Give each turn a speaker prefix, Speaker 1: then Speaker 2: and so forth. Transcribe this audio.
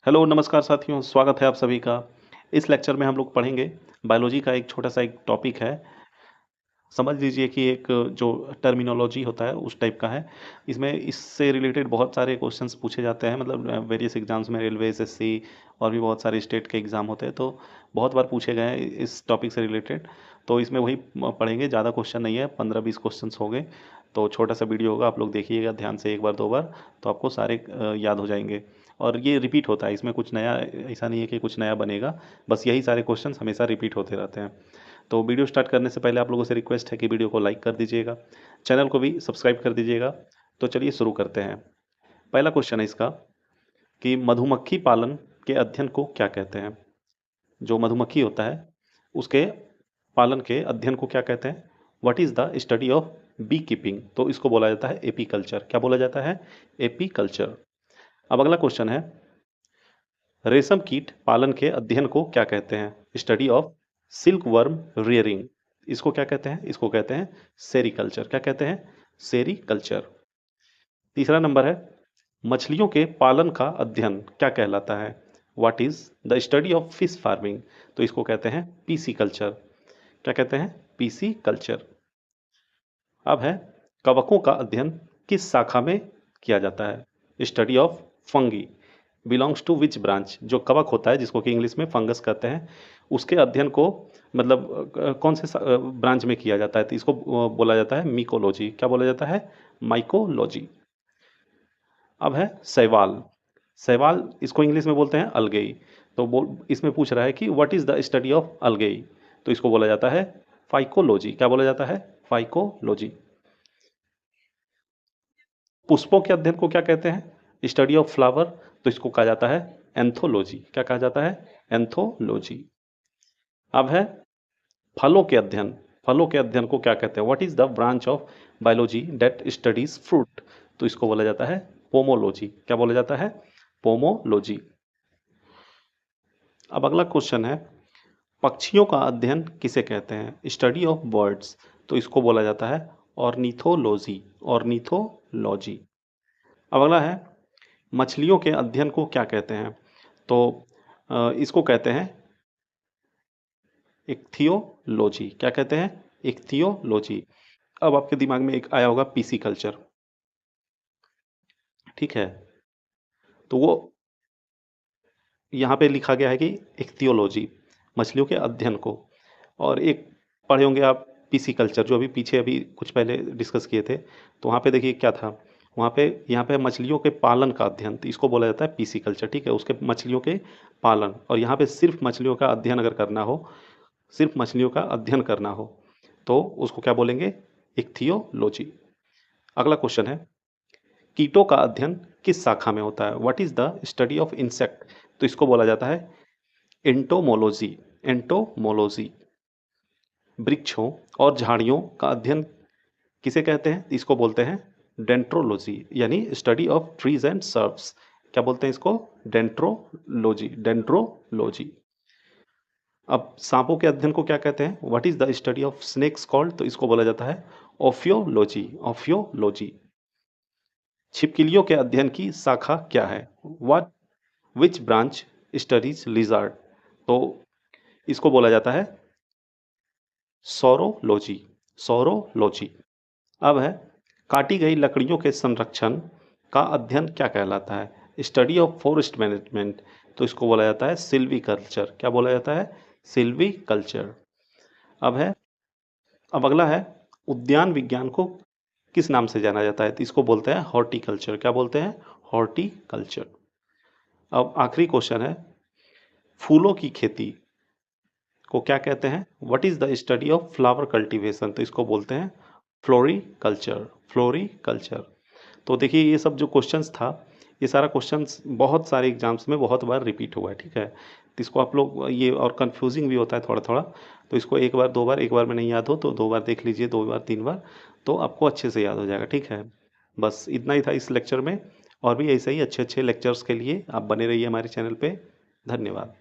Speaker 1: Hello नमस्कार साथियों, स्वागत है आप सभी का। इस लेक्चर में हम लोग पढ़ेंगे बायोलॉजी का एक छोटा-सा एक टॉपिक है। समझ लीजिए कि एक जो टर्मिनोलॉजी होता है उस टाइप का है। इसमें इससे रिलेटेड बहुत सारे क्वेश्चंस पूछे जाते हैं, मतलब वेरियस एग्जाम्स में, रेलवे, एसएससी और भी बहुत सारे स्टेट के एग्ज़ाम होते हैं, तो बहुत बार पूछे गए हैं इस टॉपिक से रिलेटेड। तो इसमें वही पढ़ेंगे, ज़्यादा क्वेश्चन नहीं है, 15-20 क्वेश्चंस होंगे। तो छोटा सा वीडियो होगा, आप लोग देखिएगा ध्यान से एक बार दो बार, तो आपको सारे याद हो जाएंगे। और ये रिपीट होता है, इसमें कुछ नया ऐसा नहीं है कि कुछ नया बनेगा, बस यही सारे क्वेश्चंस हमेशा रिपीट होते रहते हैं। तो वीडियो स्टार्ट करने से पहले आप लोगों से रिक्वेस्ट है कि वीडियो को लाइक कर दीजिएगा, चैनल को भी सब्सक्राइब कर दीजिएगा। तो चलिए शुरू करते हैं। पहला क्वेश्चन है इसका कि मधुमक्खी पालन के अध्ययन को क्या कहते हैं? जो मधुमक्खी होता है उसके पालन के अध्ययन को क्या कहते हैं? What is the study of beekeeping? तो इसको बोला जाता है एपीकल्चर। क्या बोला जाता है? एपीकल्चर। अब अगला क्वेश्चन है, रेशम कीट पालन के अध्ययन को क्या कहते हैं? Study of silk worm rearing. इसको क्या कहते हैं? इसको कहते हैं सेरीकल्चर। क्या कहते हैं? सेरीकल्चर। तीसरा नंबर है, मछलियों के पालन का अध्ययन क्या कहलाता है? What is the study of fish farming? तो इसको कहते हैं पीसी कल्चर। क्या कहते हैं? PC culture. अब है, कवकों का अध्ययन किस शाखा में किया जाता है? Study of fungi belongs to which branch? जो कवक होता है, जिसको कि इंग्लिश में फंगस कहते हैं, उसके अध्ययन को मतलब कौन से ब्रांच में किया जाता है? तो इसको बोला जाता है मिकोलॉजी। क्या बोला जाता है? माइकोलॉजी। अब है शैवाल। शैवाल इसको इंग्लिश में बोलते हैं अलगेई। तो इसमें पूछ रहा है कि what is the study of algae? तो इसको बोला जाता है फाइकोलॉजी। क्या बोला जाता है? फाइकोलॉजी। पुष्पों के अध्ययन को क्या कहते हैं? Study of flower. तो इसको कहा जाता है एंथोलॉजी। क्या कहा जाता है? एंथोलॉजी। अब है, फलों के अध्ययन। फलों के अध्ययन को क्या कहते हैं? What is the branch of biology that studies fruit? तो इसको बोला जाता है पोमोलॉजी। क्या बोला जाता है? पोमोलॉजी। अब अगला क्वेश्चन है, पक्षियों का अध्ययन किसे कहते हैं? Study of birds. तो इसको बोला जाता है ऑर्निथोलॉजी। ऑर्निथोलॉजी। अब अगला है, मछलियों के अध्ययन को क्या कहते हैं? तो इसको कहते हैं इक्थियोलॉजी। क्या कहते हैं? इक्थियोलॉजी। अब आपके दिमाग में एक आया होगा पीसी कल्चर, ठीक है? तो वो यहाँ पे लिखा गया है कि इक्थियोलॉजी, मछलियों के अध्ययन को। और एक पढ़े होंगे आप पीसी कल्चर, जो अभी पीछे अभी कुछ पहले डिस्कस किए थे, तो वहाँ पे देखिए क्या था, वहाँ पे यहाँ पे मछलियों के पालन का अध्ययन, तो इसको बोला जाता है पीसी कल्चर, ठीक है? उसके मछलियों के पालन। और यहाँ पे सिर्फ मछलियों का अध्ययन अगर करना हो, सिर्फ मछलियों का अध्ययन करना हो, तो उसको क्या बोलेंगे? इक्थियोलॉजी। अगला क्वेश्चन है, कीटों का अध्ययन किस शाखा में होता है? What is the study of insect? तो इसको बोला जाता है एंटोमोलॉजी। एंटोमोलॉजी। वृक्षों और झाड़ियों का अध्ययन किसे कहते हैं? इसको बोलते हैं डेंट्रोलॉजी, यानी study of trees and shrubs. क्या बोलते हैं इसको? डेंट्रोलॉजी। डेंट्रोलॉजी। अब सांपों के अध्ययन को क्या कहते हैं? What is the study of snakes called? तो इसको बोला जाता है ओफियोलॉजी। ओफियोलॉजी। छिपकलियों के अध्ययन की शाखा क्या है? What which branch studies lizard? तो इसको बोला जाता है सौरोलॉजी। सौरोलॉजी। अब है, काटी गई लकड़ियों के संरक्षण का अध्ययन क्या कहलाता है? Study of forest management. तो इसको बोला जाता है सिल्वीकल्चर। क्या बोला जाता है? सिल्वीकल्चर। अब है, अब अगला है, उद्यान विज्ञान को किस नाम से जाना जाता है? तो इसको बोलते हैं हॉर्टिकल्चर। क्या बोलते हैं? हॉर्टिकल्चर। अब आखिरी क्वेश्चन है, फूलों की खेती को क्या कहते हैं? What is the study of flower cultivation? तो इसको बोलते हैं फ्लोरिकल्चर। फ्लोरिकल्चर। तो देखिए, ये सब जो क्वेश्चंस था, ये सारा क्वेश्चंस बहुत सारे एग्जाम्स में बहुत बार रिपीट हुआ है, ठीक है? तो इसको आप लोग ये, और कंफ्यूजिंग भी होता है थोड़ा थोड़ा, तो इसको एक बार दो बार, एक बार में नहीं याद हो तो दो बार देख लीजिए, दो बार तीन बार, तो आपको अच्छे से याद हो जाएगा, ठीक है? बस इतना ही था इस लेक्चर में। और भी ऐसे ही अच्छे अच्छे लेक्चर्स के लिए आप बने रहिए हमारे चैनल पे। धन्यवाद।